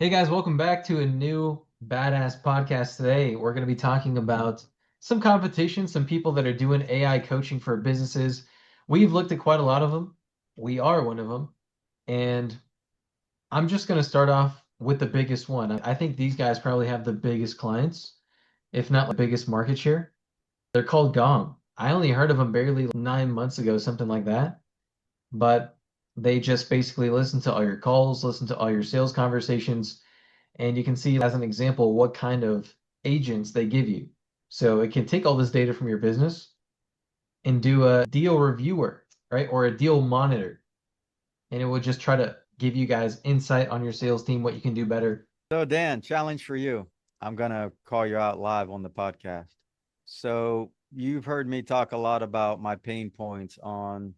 Hey guys, welcome back to a new Badass podcast today. We're going to be talking about some competition, some people that are doing AI coaching for businesses. We've looked at quite a lot of them. We are one of them. And I'm just going to start off with the biggest one. I think these guys probably have the biggest clients, if not the biggest market share. They're called Gong. I only heard of them barely 9 months ago, something like that. But they just basically listen to all your calls, listen to all your sales conversations, and you can see as an example what kind of agents they give you. So it can take all this data from your business and do a deal reviewer, right? Or a deal monitor. And it will just try to give you guys insight on your sales team, what you can do better. So, Dan, challenge for you. I'm going to call you out live on the podcast. So, you've heard me talk a lot about my pain points on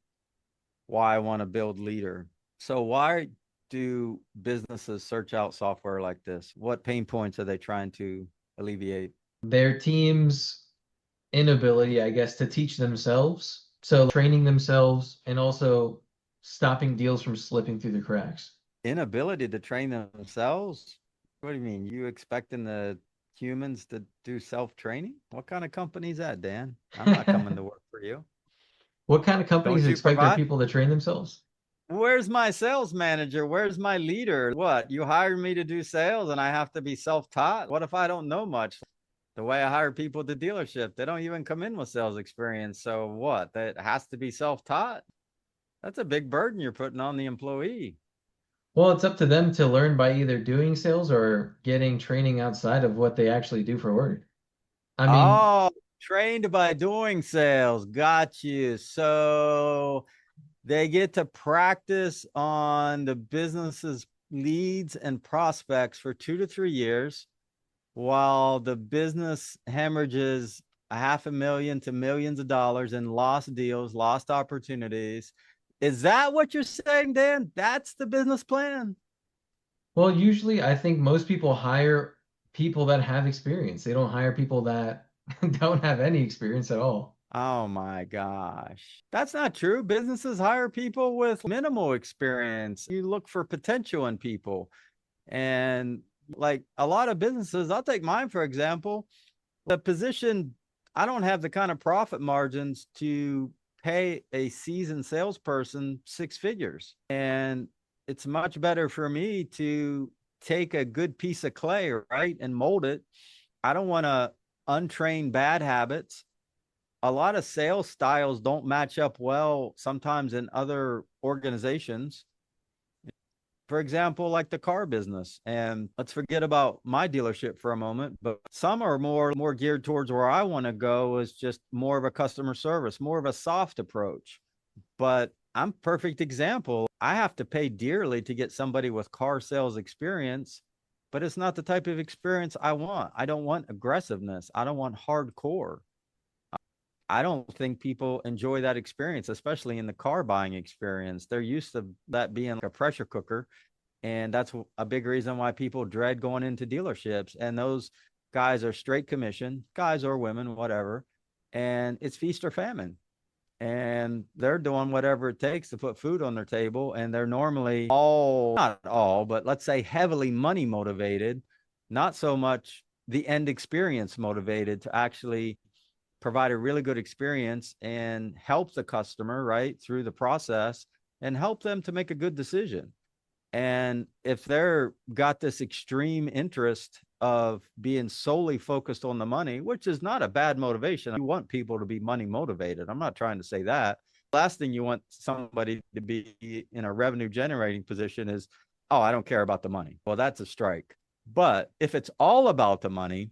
why I want to build Leadr. So, why do businesses search out software like this? What pain points are they trying to alleviate? Their team's inability, I guess, to teach themselves. So training themselves and also stopping deals from slipping through the cracks. Inability to train themselves? What do you mean? You expecting the humans to do self-training? What kind of company is that, Dan? I'm not coming to work for you. What kind of companies Don't you expect their provide? people to train themselves? Where's my sales manager? Where's my leader? What? You hired me to do sales and I have to be self-taught? What if I don't know much? The way I hire people at the dealership, they don't even come in with sales experience. So what? That has to be self-taught? That's a big burden you're putting on the employee. Well, it's up to them to learn by either doing sales or getting training outside of what they actually do for work. I mean, Oh, trained by doing sales. Got you. So they get to practice on the business's leads and prospects for 2 to 3 years while the business hemorrhages a half a million to millions of dollars in lost deals, lost opportunities. Is that what you're saying, Dan? That's the business plan? well, usually I think most people hire people that have experience. They don't hire people that don't have any experience at all. Oh my gosh. That's not true. Businesses hire people with minimal experience. You look for potential in people. And like a lot of businesses, I'll take mine for example, the position, I don't have the kind of profit margins to pay a seasoned salesperson 6 figures. And it's much better for me to take a good piece of clay, right, and mold it. I don't want to untrain bad habits. A lot of sales styles don't match up well sometimes in other organizations. For example, like the car business. And let's forget about my dealership for a moment, but some are more geared towards where I want to go is just more of a customer service, more of a soft approach. But I'm perfect example. I have to pay dearly to get somebody with car sales experience, but it's not the type of experience I want. I don't want aggressiveness. I don't want hardcore. I don't think people enjoy that experience, especially in the car buying experience. They're used to that being like a pressure cooker. And that's a big reason why people dread going into dealerships. And those guys are straight commission, guys or women, whatever. And it's feast or famine. And they're doing whatever it takes to put food on their table. And they're normally not all, but let's say heavily money motivated, not so much the end experience motivated to actually provide a really good experience and help the customer right through the process and help them to make a good decision. And if they're got this extreme interest of being solely focused on the money, which is not a bad motivation, you want people to be money motivated. I'm not trying to say that. Last thing you want somebody to be in a revenue generating position is, oh, I don't care about the money. Well, that's a strike. But if it's all about the money,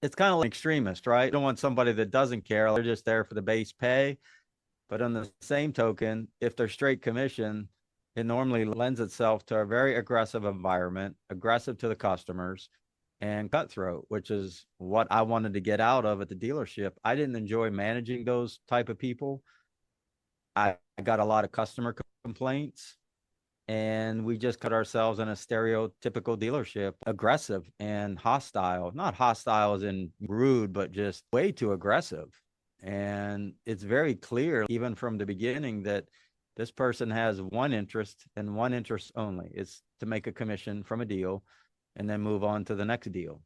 it's kind of like extremist, right? You don't want somebody that doesn't care. They're just there for the base pay. But on the same token, if they're straight commission, it normally lends itself to a very aggressive environment, aggressive to the customers, and cutthroat, which is what I wanted to get out of at the dealership. I didn't enjoy managing those type of people. I got a lot of customer complaints, and we just cut ourselves in a stereotypical dealership, aggressive and hostile. Not hostile as in rude, but just way too aggressive. And it's very clear, even from the beginning, that This person has one interest and one interest only. It's to make a commission from a deal and then move on to the next deal.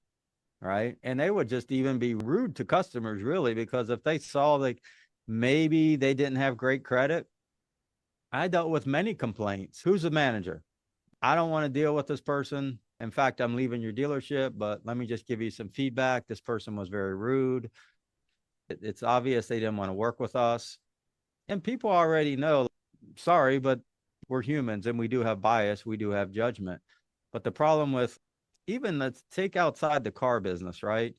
Right. And they would just even be rude to customers, really, because if they saw like maybe they didn't have great credit. I dealt with many complaints. Who's the manager? I don't want to deal with this person. In fact, I'm leaving your dealership, but let me just give you some feedback. This person was very rude. It's obvious they didn't want to work with us. And people already know, sorry, but we're humans and we do have bias. We do have judgment. But the problem with, even let's take outside the car business, right?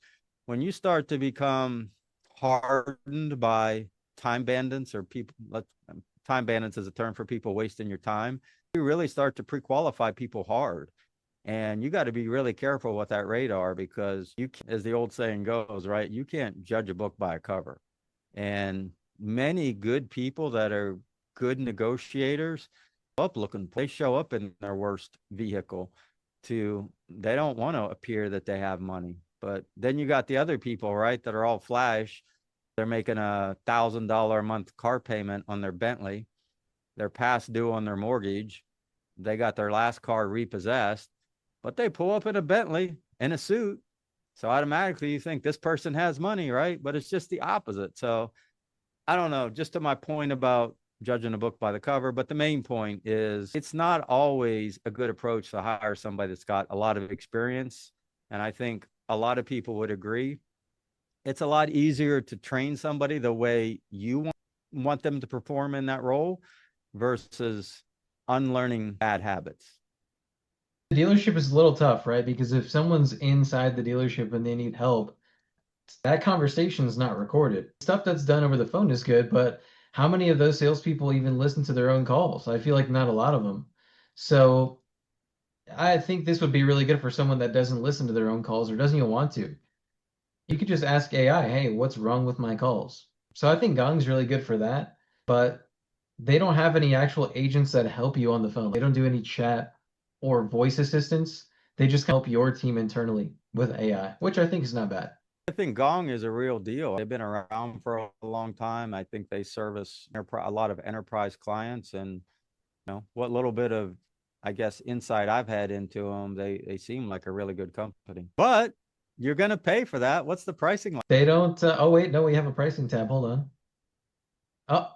When you start to become hardened by time bandits or people, time bandits is a term for people wasting your time. You really start to pre-qualify people hard. And you got to be really careful with that radar, because you, as the old saying goes, right, you can't judge a book by a cover. And many good people that are good negotiators they show up in their worst vehicle they don't want to appear that they have money. But then you got the other people, right, that are all flash. They're making $1,000 a month car payment on their Bentley. They're past due on their mortgage. They got their last car repossessed, but they pull up in a Bentley in a suit. So automatically you think this person has money, right? But it's just the opposite. So I don't know, just to my point about judging a book by the cover, but the main point is it's not always a good approach to hire somebody that's got a lot of experience. And I think a lot of people would agree. It's a lot easier to train somebody the way you want them to perform in that role versus unlearning bad habits. The dealership is a little tough, right? Because if someone's inside the dealership and they need help, that conversation is not recorded. Stuff that's done over the phone is good, but how many of those salespeople even listen to their own calls? I feel like not a lot of them. So I think this would be really good for someone that doesn't listen to their own calls or doesn't even want to. You could just ask AI, hey, what's wrong with my calls? So I think Gong's really good for that, but they don't have any actual agents that help you on the phone. They don't do any chat or voice assistants. They just help your team internally with AI, which I think is not bad. I think Gong is a real deal. They've been around for a long time. I think they service a lot of enterprise clients, and what little bit of, I guess, insight I've had into them, they seem like a really good company. But you're going to pay for that. What's the pricing like? They don't. Oh wait, no, we have a pricing tab. Hold on. Oh,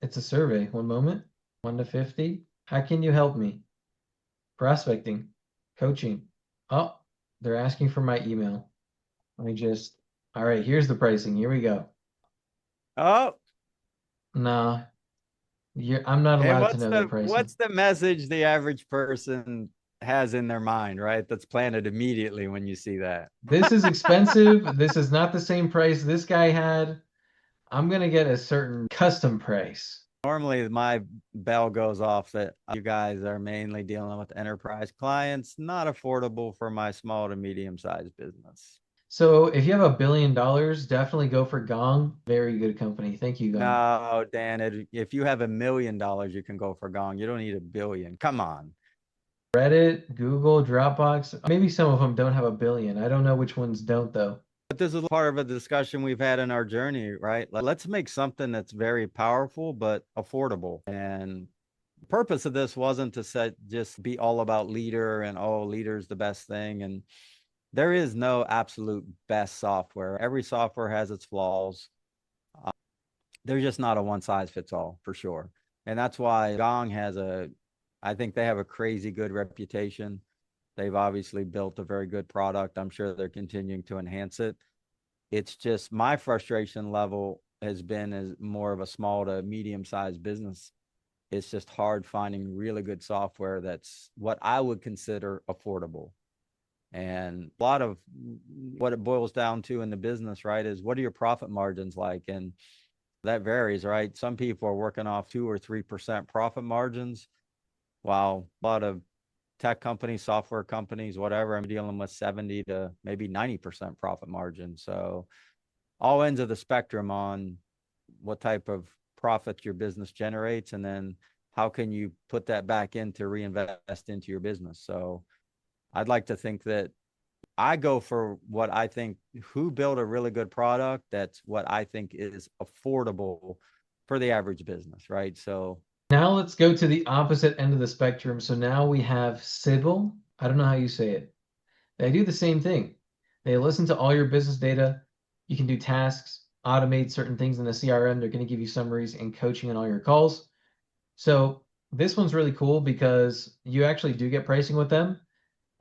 it's a survey. One moment. 1 to 50. How can you help me? Prospecting, coaching. Oh, they're asking for my email. Let me just. All right, here's the pricing. Here we go. Oh, Nah, I'm not and allowed to know their pricing. what's the message the average person has in their mind, right? That's planted immediately when you see that. This is expensive. This is not the same price this guy had. I'm gonna get a certain custom price. Normally, my bell goes off that you guys are mainly dealing with enterprise clients, not affordable for my small to medium sized business. So if you have $1 billion, definitely go for Gong. Very good company. Thank you, Gong. No, Dan, if you have $1 million, you can go for Gong. You don't need 1 billion. Come on. Reddit, Google, Dropbox. Maybe some of them don't have 1 billion. I don't know which ones don't though. But this is part of a discussion we've had in our journey, right? Let's make something that's very powerful but affordable. And the purpose of this wasn't to just be all about Leadr and Leadr's the best thing. And there is no absolute best software. Every software has its flaws. There's just not a one size fits all for sure. And that's why Gong I think they have a crazy good reputation. They've obviously built a very good product. I'm sure they're continuing to enhance it. It's just my frustration level has been as more of a small to medium sized business. It's just hard finding really good software that's what I would consider affordable. And a lot of what it boils down to in the business, right, is what are your profit margins like? And that varies, right? Some people are working off 2 or 3% profit margins, while a lot of tech companies, software companies, whatever, I'm dealing with 70 to maybe 90% profit margin. So all ends of the spectrum on what type of profit your business generates, and then how can you put that back in to reinvest into your business. So I'd like to think that I go for what I think, who built a really good product that's what I think is affordable for the average business, right? So Now let's go to the opposite end of the spectrum. So now we have Sybil. I don't know how you say it. They do the same thing. They listen to all your business data. You can do tasks, automate certain things in the CRM. They're going to give you summaries and coaching on all your calls. So this one's really cool because you actually do get pricing with them.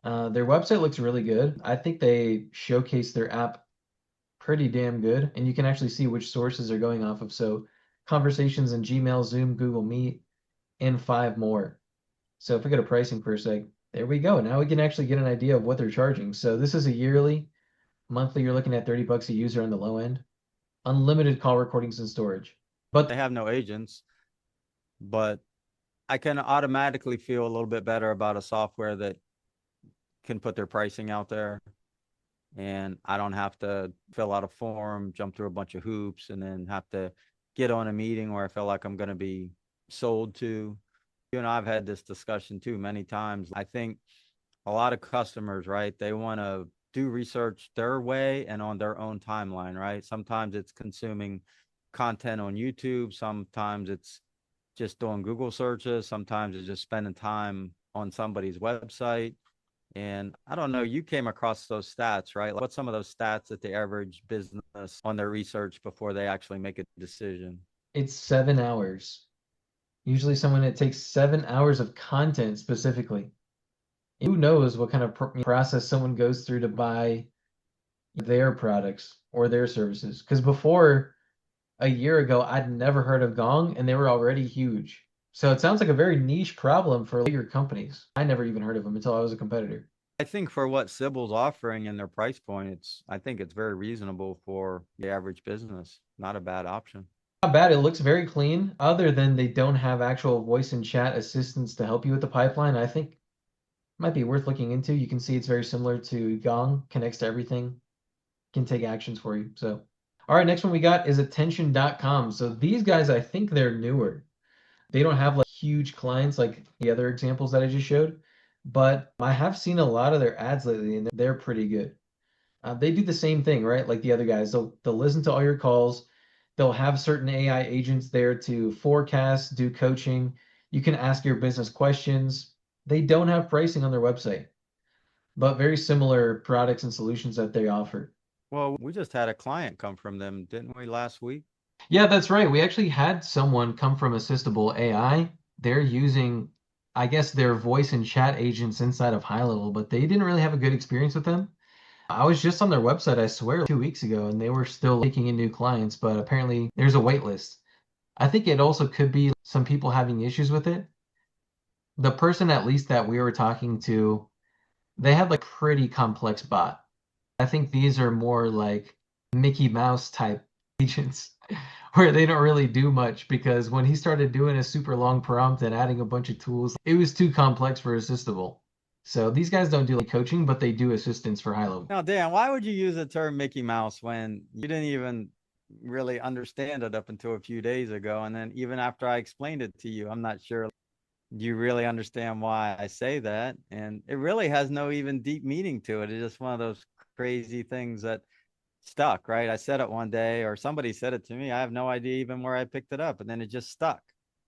Their website looks really good. I think they showcase their app pretty damn good, and you can actually see which sources they're going off of. So conversations in Gmail, Zoom, Google Meet, and 5 more. So if we go to pricing for a sec, there we go. Now we can actually get an idea of what they're charging. So this is a yearly. Monthly, you're looking at $30 a user on the low end. Unlimited call recordings and storage. But They have no agents, but I can automatically feel a little bit better about a software that can put their pricing out there. And I don't have to fill out a form, jump through a bunch of hoops, and then have to get on a meeting where I feel like I'm going to be sold to. You and I've had this discussion too many times. I think a lot of customers, right, they want to do research their way and on their own timeline, right? Sometimes it's consuming content on YouTube. Sometimes it's just doing Google searches. Sometimes it's just spending time on somebody's website. And I don't know, you came across those stats, right? Like, what's some of those stats that the average business on their research before they actually make a decision? it's 7 hours. Usually someone it takes 7 hours of content specifically. Who knows what kind of process someone goes through to buy their products or their services? Because before a year ago, I'd never heard of Gong, and they were already huge. So it sounds like a very niche problem for bigger companies. I never even heard of them until I was a competitor. I think for what Sybil's offering and their price point, I think it's very reasonable for the average business. Not a bad option. Not bad. It looks very clean. Other than they don't have actual voice and chat assistants to help you with the pipeline, I think it might be worth looking into. You can see it's very similar to Gong, connects to everything, can take actions for you. So, all right, next one we got is attention.com. So these guys, I think they're newer. They don't have like huge clients like the other examples that I just showed, but I have seen a lot of their ads lately and they're pretty good. They do the same thing, right? Like the other guys, they'll listen to all your calls. They'll have certain AI agents there to forecast, do coaching. You can ask your business questions. They don't have pricing on their website, but very similar products and solutions that they offer. Well, we just had a client come from them, didn't we, last week? Yeah, that's right. We actually had someone come from Assistable AI. They're using, I guess, their voice and chat agents inside of High Level, but they didn't really have a good experience with them. I was just on their website, I swear, 2 weeks ago, and they were still taking in new clients, but apparently there's a wait list. I think it also could be some people having issues with it. The person, at least that we were talking to, they had like pretty complex bot. I think these are more like Mickey Mouse type agents where they don't really do much because when he started doing a super long prompt and adding a bunch of tools, it was too complex for Assistable. So these guys don't do like coaching, but they do assistance for high level. Now, Dan, why would you use the term Mickey Mouse when you didn't even really understand it up until a few days ago? And then even after I explained it to you, I'm not sure you really understand why I say that. And it really has no even deep meaning to it. It's just one of those crazy things that stuck, right? I said it one day, or somebody said it to me. I have no idea even where I picked it up, and then it just stuck.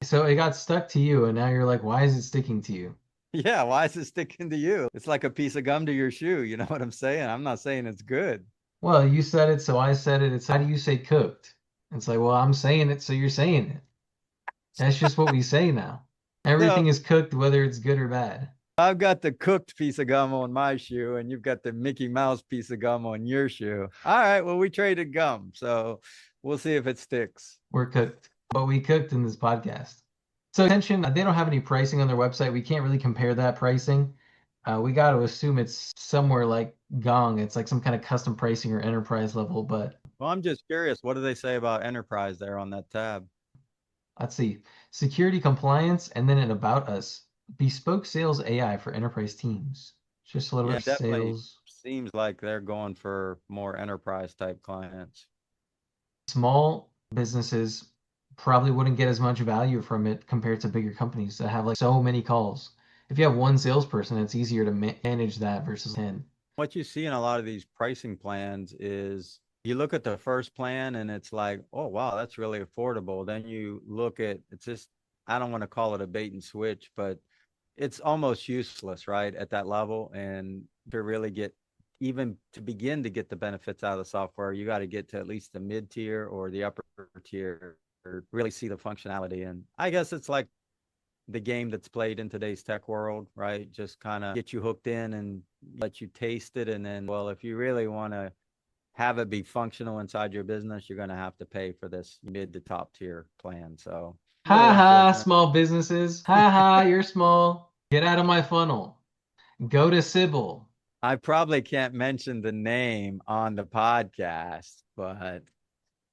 So it got stuck to you, and now you're like, why is it sticking to you? Yeah, why is it sticking to you? It's like a piece of gum to your shoe. You know what I'm saying? I'm not saying it's good. Well, you said it, so I said it. It's how do you say cooked? It's like, well, I'm saying it, so you're saying it. That's just what we say now. So Everything is cooked, whether it's good or bad. I've got the cooked piece of gum on my shoe, and you've got the Mickey Mouse piece of gum on your shoe. All right, well, we traded gum, so we'll see if it sticks. We're cooked, but we cooked in this podcast. So attention, they don't have any pricing on their website. We can't really compare that pricing. We got to assume it's somewhere like Gong. It's like some kind of custom pricing or enterprise level. But Well, I'm just curious, what do they say about enterprise there on that tab? let's see. Security compliance and then an about us. Bespoke sales AI for enterprise teams. Just a little bit Yeah, of definitely sales. seems like they're going for more enterprise type clients. Small businesses probably wouldn't get as much value from it compared to bigger companies that have like so many calls. If you have one salesperson, it's easier to manage that versus 10. What you see in a lot of these pricing plans is you look at the first plan and it's like, oh, wow, that's really affordable. Then you look at it's just I don't want to call it a bait and switch, but it's almost useless, right? At that level. And to really get, even to begin to get the benefits out of the software, you got to get to at least the mid tier or the upper tier, or really see the functionality. And I guess it's like the game that's played in today's tech world, right? Just kind of get you hooked in and let you taste it. And then, well, if you really want to have it be functional inside your business, you're going to have to pay for this mid to top tier plan. So a Ha little ha, unfortunate. small businesses. Ha ha, you're small. Get out of my funnel. Go to Sybil. I probably can't mention the name on the podcast, but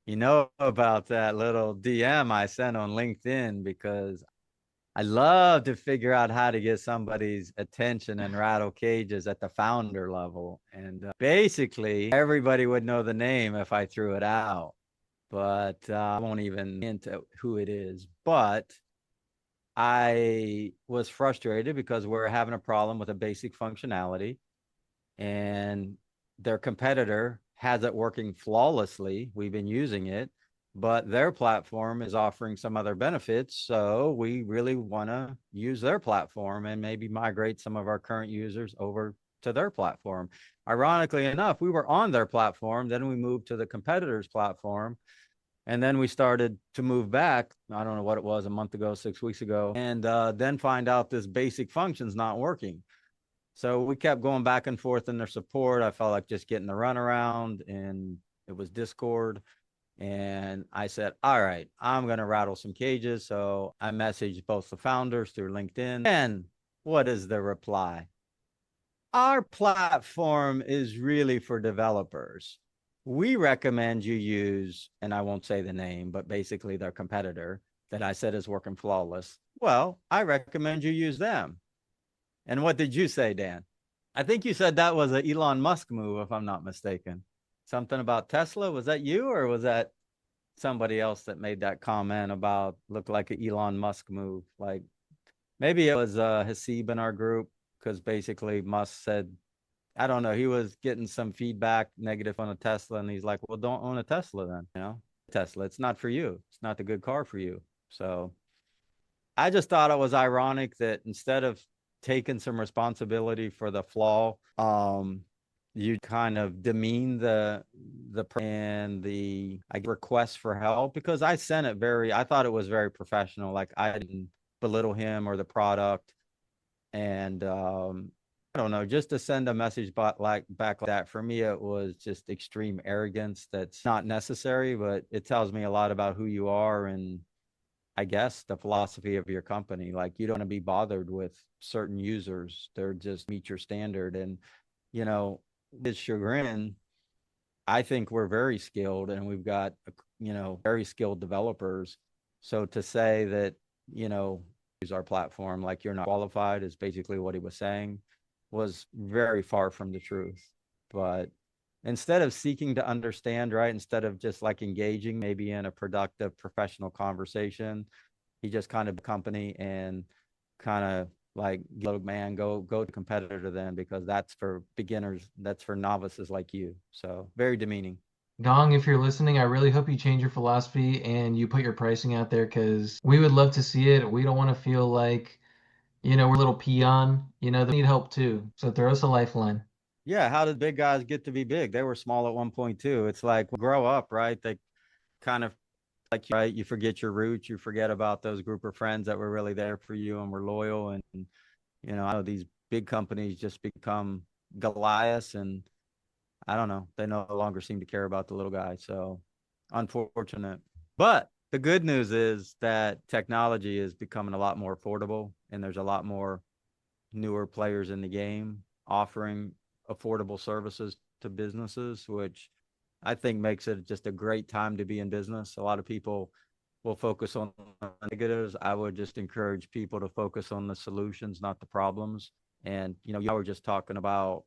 you know about that little DM I sent on LinkedIn, because I love to figure out how to get somebody's attention and rattle cages at the founder level. And basically, everybody would know the name if I threw it out, but I won't even hint at who it is. But I was frustrated because we're having a problem with a basic functionality, and their competitor has it working flawlessly. We've been using it, but their platform is offering some other benefits. So we really want to use their platform and maybe migrate some of our current users over to their platform. Ironically enough, we were on their platform, then we moved to the competitor's platform. And then we started to move back. I don't know what it was, a month ago, 6 weeks ago, and then find out this basic function's not working. So we kept going back and forth in their support. I felt like just getting the runaround, and it was Discord. And I said, all right, I'm going to rattle some cages. So I messaged both the founders through LinkedIn. And what is the reply? Our platform is really for developers. We recommend you use, and I won't say the name, but basically their competitor that I said is working flawless. Well, I recommend you use them. And what did you say, Dan? I think you said that was an Elon Musk move, if I'm not mistaken. Something about Tesla. Was that you, or was that somebody else that made that comment about looked like an Elon Musk move? Like maybe it was Hasib in our group, because basically Musk said, I don't know, he was getting some feedback negative on a Tesla, and he's like, well, don't own a Tesla then, Tesla, it's not for you. It's not the good car for you. So I just thought it was ironic that instead of taking some responsibility for the flaw, you kind of demean the and the request for help, because I sent it I thought it was very professional. Like I didn't belittle him or the product. And I don't know, just to send a message back like that, for me, it was just extreme arrogance that's not necessary, but it tells me a lot about who you are, and I guess the philosophy of your company. Like you don't want to be bothered with certain users. They're just meet your standard. And, with chagrin, I think we're very skilled, and we've got, very skilled developers. So to say that, use our platform like you're not qualified is basically what he was saying, was very far from the truth. But instead of seeking to understand, right, instead of just like engaging maybe in a productive professional conversation, he just kind of company and kind of like, look, man, go to competitor then, because that's for beginners, that's for novices like you. So very demeaning. Gong, if you're listening, I really hope you change your philosophy and you put your pricing out there because we would love to see it. We don't want to feel like, we're a little peon. They need help too. So throw us a lifeline. Yeah, how did big guys get to be big? They were small at 1.2. It's like grow up, right? They kind of like, right, you forget your roots, you forget about those group of friends that were really there for you and were loyal. And I know these big companies just become Goliaths, and I don't know, they no longer seem to care about the little guy. So unfortunate. But the good news is that technology is becoming a lot more affordable, and there's a lot more newer players in the game offering affordable services to businesses, which I think makes it just a great time to be in business. A lot of people will focus on the negatives. I would just encourage people to focus on the solutions, not the problems. And, you were just talking about,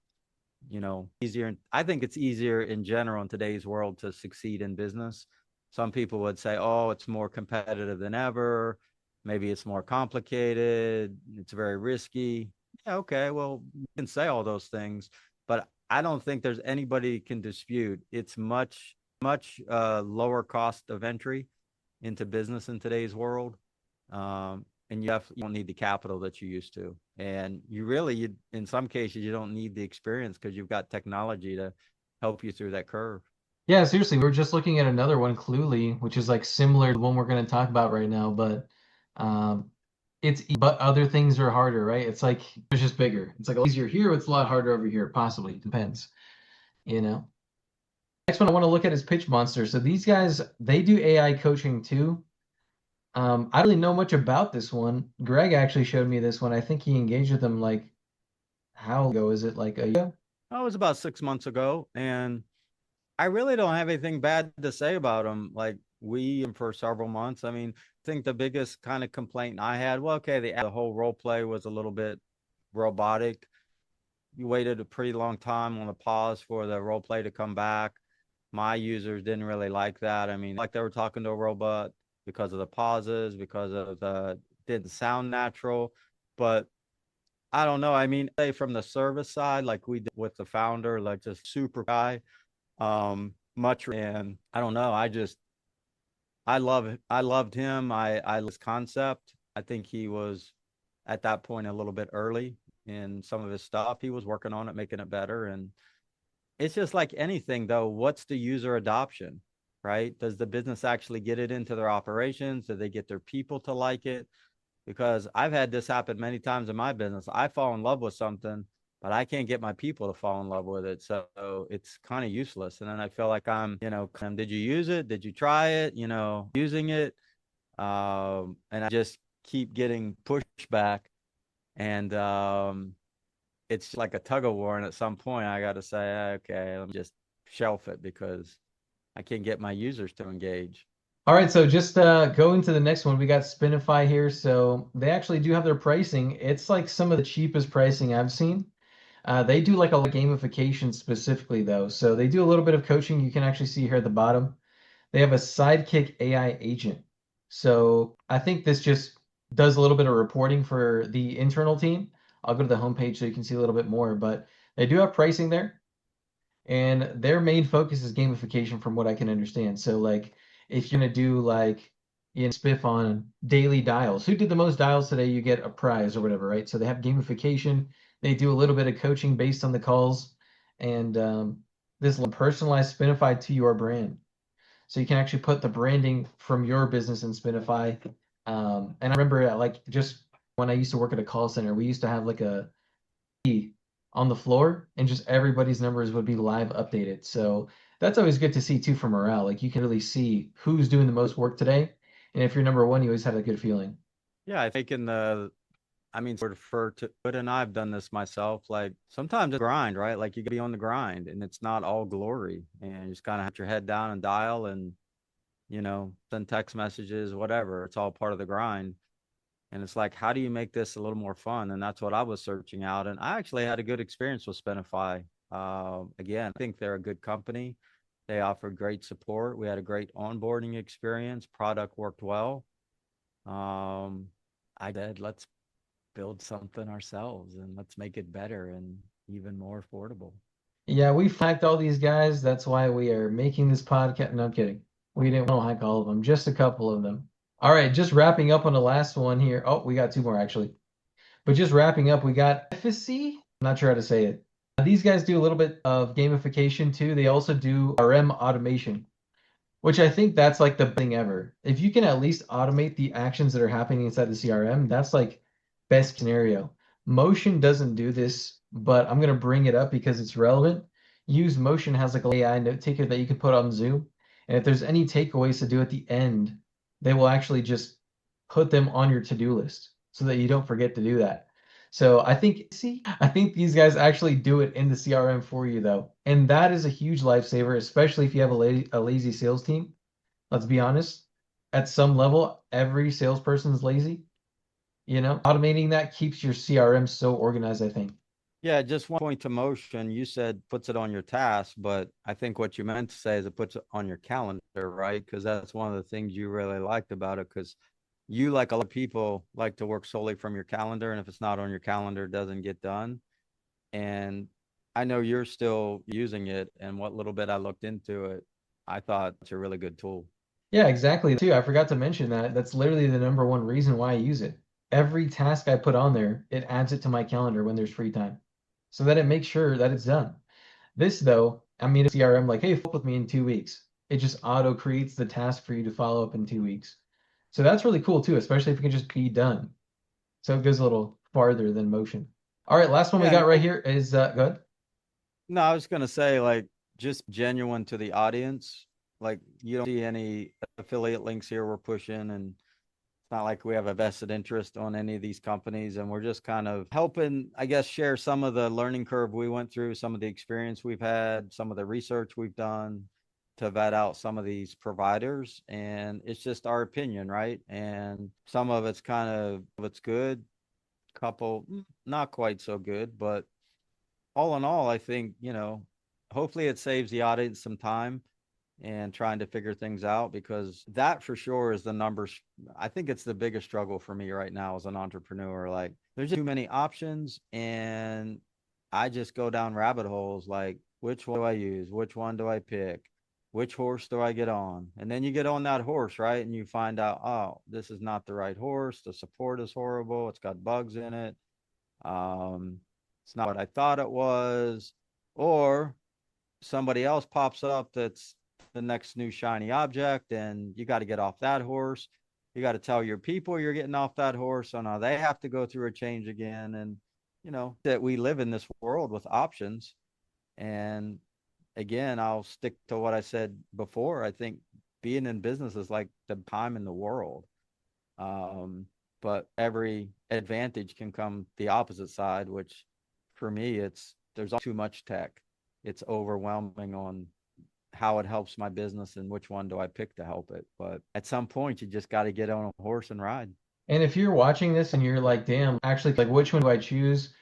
easier. I think it's easier in general in today's world to succeed in business. Some people would say, oh, it's more competitive than ever. Maybe it's more complicated. It's very risky. Yeah, okay, well, you can say all those things, but I don't think there's anybody can dispute it's much lower cost of entry into business in today's world. And you don't need the capital that you used to. And in some cases, you don't need the experience because you've got technology to help you through that curve. Yeah, seriously, we were just looking at another one, Cluely, which is like similar to the one we're going to talk about right now, but um, but other things are harder, right? It's like it's just bigger. It's like easier here, it's a lot harder over here, possibly. Depends, you know. Next one I want to look at is PitchMonster. So these guys, they do AI coaching too. I don't really know much about this one. Greg actually showed me this one. I think he engaged with them like how long ago is it? Like a year? Oh, it was about 6 months ago, and I really don't have anything bad to say about them. Like for several months. I mean, I think the biggest kind of complaint I had, well, okay, the whole role play was a little bit robotic. You waited a pretty long time on the pause for the role play to come back. My users didn't really like that. I mean, like they were talking to a robot because of the pauses, because of the didn't sound natural. But I don't know. I mean, say from the service side, like we did with the founder, like just super guy, much. And I don't know. I loved him. I his concept. I think he was at that point a little bit early in some of his stuff. He was working on it, making it better. And it's just like anything though, what's the user adoption, right? Does the business actually get it into their operations? Do they get their people to like it? Because I've had this happen many times in my business. I fall in love with something, but I can't get my people to fall in love with it. So it's kind of useless. And then I feel like did you use it? Did you try it? Using it. And I just keep getting pushback. And it's like a tug of war. And at some point, I got to say, okay, let me just shelf it because I can't get my users to engage. All right, so just going to the next one, we got Spinify here. So they actually do have their pricing. It's like some of the cheapest pricing I've seen. They do like a lot of gamification specifically though. So they do a little bit of coaching. You can actually see here at the bottom. They have a sidekick AI agent. So I think this just does a little bit of reporting for the internal team. I'll go to the homepage so you can see a little bit more, but they do have pricing there. And their main focus is gamification from what I can understand. So like if you're gonna do like spiff on daily dials, who did the most dials today, you get a prize or whatever, right? So they have gamification. They do a little bit of coaching based on the calls, and this personalized Spinify to your brand. So you can actually put the branding from your business in Spinify. And I remember like just when I used to work at a call center, we used to have like a on the floor and just everybody's numbers would be live updated. So that's always good to see too for morale. Like you can really see who's doing the most work today. And if you're number one, you always have a good feeling. Yeah, I think I mean, sort of refer to it, and I've done this myself. Like sometimes it's grind, right? Like you gotta be on the grind and it's not all glory. And you just kind of have your head down and dial and, send text messages, whatever. It's all part of the grind. And it's like, how do you make this a little more fun? And that's what I was searching out. And I actually had a good experience with Spinify. Again, I think they're a good company. They offered great support. We had a great onboarding experience. Product worked well. Um, I said, let's build something ourselves and let's make it better and even more affordable. Yeah, we hacked all these guys. That's why we are making this podcast. No, I'm kidding. We didn't want to hack all of them, just a couple of them. All right, just wrapping up on the last one here. Oh, we got two more actually. But just wrapping up, we got FSC. I'm not sure how to say it. These guys do a little bit of gamification too. They also do RM automation, which I think that's like the best thing ever. If you can at least automate the actions that are happening inside the CRM, that's like best scenario. Motion doesn't do this, but I'm gonna bring it up because it's relevant. Use Motion has like a AI note taker that you can put on Zoom, and if there's any takeaways to do at the end, they will actually just put them on your to-do list so that you don't forget to do that. So I think these guys actually do it in the CRM for you though. And that is a huge lifesaver, especially if you have a lazy sales team. Let's be honest. At some level, every salesperson is lazy. Automating that keeps your CRM so organized, I think. Yeah, just one point to motion. You said puts it on your task, but I think what you meant to say is it puts it on your calendar, right? Because that's one of the things you really liked about it. Because you, like a lot of people, like to work solely from your calendar, and if it's not on your calendar, it doesn't get done. And I know you're still using it, and what little bit I looked into it, I thought it's a really good tool. Yeah, exactly. Too. I forgot to mention that. That's literally the number one reason why I use it. Every task I put on there, it adds it to my calendar when there's free time. So that it makes sure that it's done. This though, I mean, a CRM like, hey, follow up with me in 2 weeks. It just auto creates the task for you to follow up in 2 weeks. So that's really cool too, especially if it can just be done. So it goes a little farther than motion. All right, last one we Yeah, got right no, here is go ahead. no, I was gonna say like just genuine to the audience. Like you don't see any affiliate links here we're pushing, and it's not like we have a vested interest on any of these companies, and we're just kind of helping, I guess, share some of the learning curve we went through, some of the experience we've had, some of the research we've done to vet out some of these providers. And it's just our opinion, right? And some of it's kind of it's good, couple not quite so good, but all in all, I think, hopefully it saves the audience some time and trying to figure things out, because that for sure is the numbers. I think it's the biggest struggle for me right now as an entrepreneur. Like there's just too many options, and I just go down rabbit holes like, which one do I use? Which one do I pick? Which horse do I get on? And then you get on that horse, right? And you find out, oh, this is not the right horse. The support is horrible. It's got bugs in it. Um, it's not what I thought it was. Or somebody else pops up that's the next new shiny object, and you got to get off that horse. You got to tell your people you're getting off that horse. So now they have to go through a change again. And, that we live in this world with options. And again, I'll stick to what I said before. I think being in business is like the time in the world. Um, but every advantage can come the opposite side, which for me, there's too much tech. It's overwhelming on how it helps my business and which one do I pick to help it. But at some point, you just got to get on a horse and ride. And if you're watching this and you're like, damn, actually, like, which one do I choose?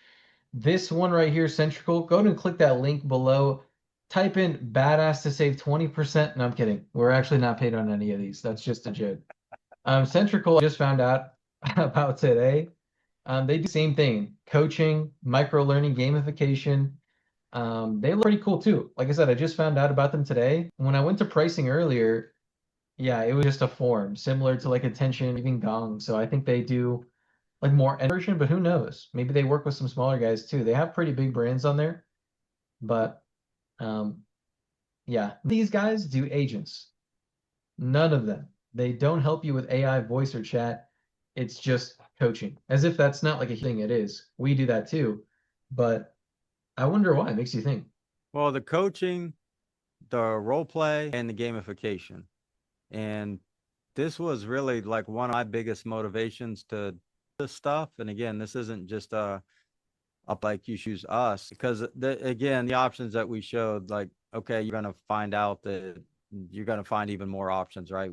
This one right here, Centrical, go ahead and click that link below. Type in badass to save 20%. No, I'm kidding. We're actually not paid on any of these. That's just a joke. Centrical, I just found out about today. They do the same thing, coaching, micro learning, gamification. They look pretty cool too. Like I said, I just found out about them today. When I went to pricing earlier, yeah, it was just a form similar to like Attention, even Gong. So I think they do like more version, but who knows? Maybe they work with some smaller guys too. They have pretty big brands on there, but um, yeah, these guys do agents. None of them. They don't help you with AI voice or chat. It's just coaching. As if that's not like a thing it is. We do that too. But I wonder why. It makes you think. Well, the coaching, the role play, and the gamification. And this was really like one of my biggest motivations to this stuff. And again, this isn't just up like you choose us, because again, the options that we showed, like, okay, you're going to find out that you're going to find even more options, right?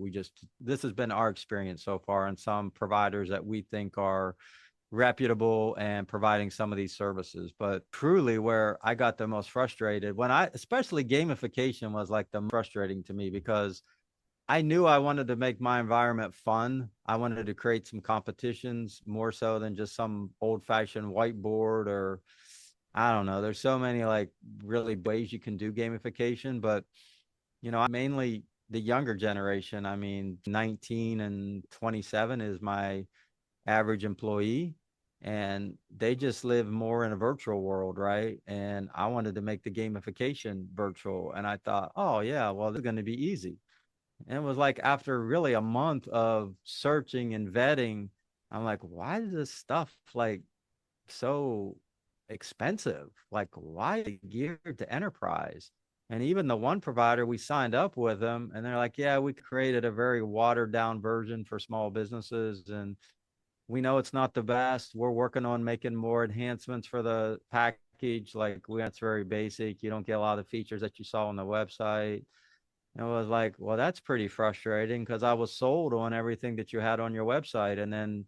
This has been our experience so far, and some providers that we think are reputable and providing some of these services. But truly, where I got the most frustrated, especially gamification was like the most frustrating to me, because I knew I wanted to make my environment fun. I wanted to create some competitions more so than just some old fashioned whiteboard, or I don't know. There's so many like really ways you can do gamification, but I mainly the younger generation. I mean, 19 and 27 is my average employee, and they just live more in a virtual world, right? And I wanted to make the gamification virtual, and I thought, oh yeah, well, this is going to be easy. And it was like after really a month of searching and vetting, I'm like, why is this stuff like so expensive? Like, why is it geared to enterprise? And even the one provider, we signed up with them, and they're like, yeah, we created a very watered down version for small businesses. And we know it's not the best. We're working on making more enhancements for the package. Like, that's very basic. You don't get a lot of the features that you saw on the website. And I was like, well, that's pretty frustrating, because I was sold on everything that you had on your website. And then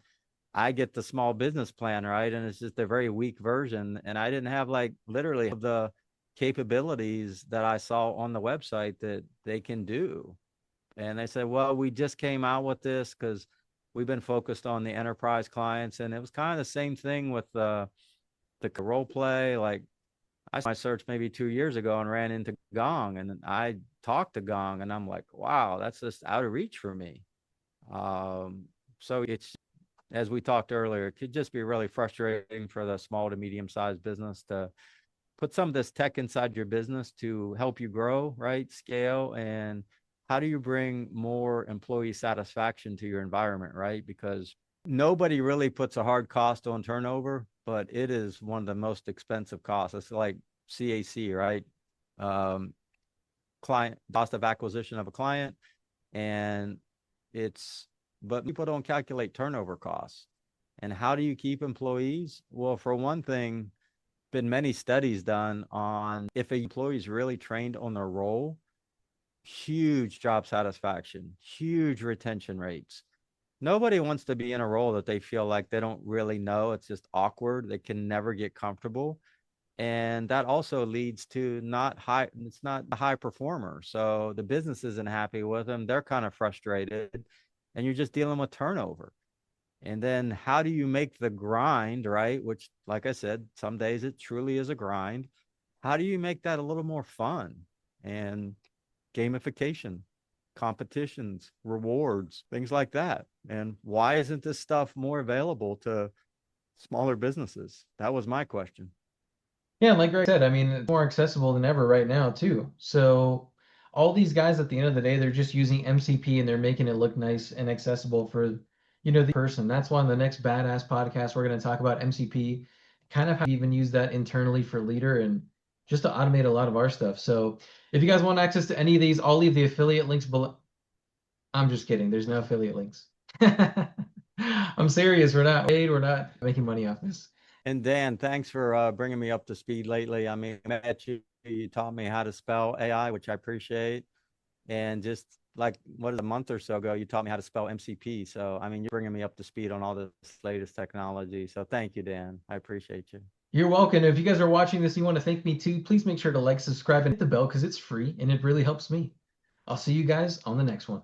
I get the small business plan, right? And it's just a very weak version. And I didn't have like literally the capabilities that I saw on the website that they can do. And they said, well, we just came out with this because we've been focused on the enterprise clients. And it was kind of the same thing with the role play. Like, I my search maybe 2 years ago and ran into Gong, and I talked to Gong, and I'm like, wow, that's just out of reach for me. So it's, as we talked earlier, it could just be really frustrating for the small to medium sized business to put some of this tech inside your business to help you grow, right? Scale. And how do you bring more employee satisfaction to your environment, right? Because nobody really puts a hard cost on turnover, but it is one of the most expensive costs. It's like CAC, right? Client cost of acquisition of a client. And it's, but people don't calculate turnover costs. And how do you keep employees? Well, for one thing, been many studies done on if an employee is really trained on their role, huge job satisfaction, huge retention rates. Nobody wants to be in a role that they feel like they don't really know. It's just awkward. They can never get comfortable. And that also leads to not high, it's not a high performer. So the business isn't happy with them. They're kind of frustrated. And you're just dealing with turnover. And then how do you make the grind, right? Which, like I said, some days it truly is a grind. How do you make that a little more fun? And gamification, competitions, rewards, things like that. And why isn't this stuff more available to smaller businesses? That was my question. Yeah, like Greg said, I mean, it's more accessible than ever right now too. So all these guys at the end of the day, they're just using MCP and they're making it look nice and accessible for, the person. That's why in the next Badass podcast, we're going to talk about MCP, kind of how we even use that internally for Leadr and just to automate a lot of our stuff. So if you guys want access to any of these, I'll leave the affiliate links below. I'm just kidding. There's no affiliate links. I'm serious. We're not paid. We're not making money off this. And Dan, thanks for bringing me up to speed lately. I mean, I met you, you taught me how to spell AI, which I appreciate. And just like, what is a month or so ago, you taught me how to spell MCP. So, I mean, you're bringing me up to speed on all this latest technology. So thank you, Dan. I appreciate you. You're welcome. If you guys are watching this and you want to thank me too, please make sure to like, subscribe, and hit the bell because it's free and it really helps me. I'll see you guys on the next one.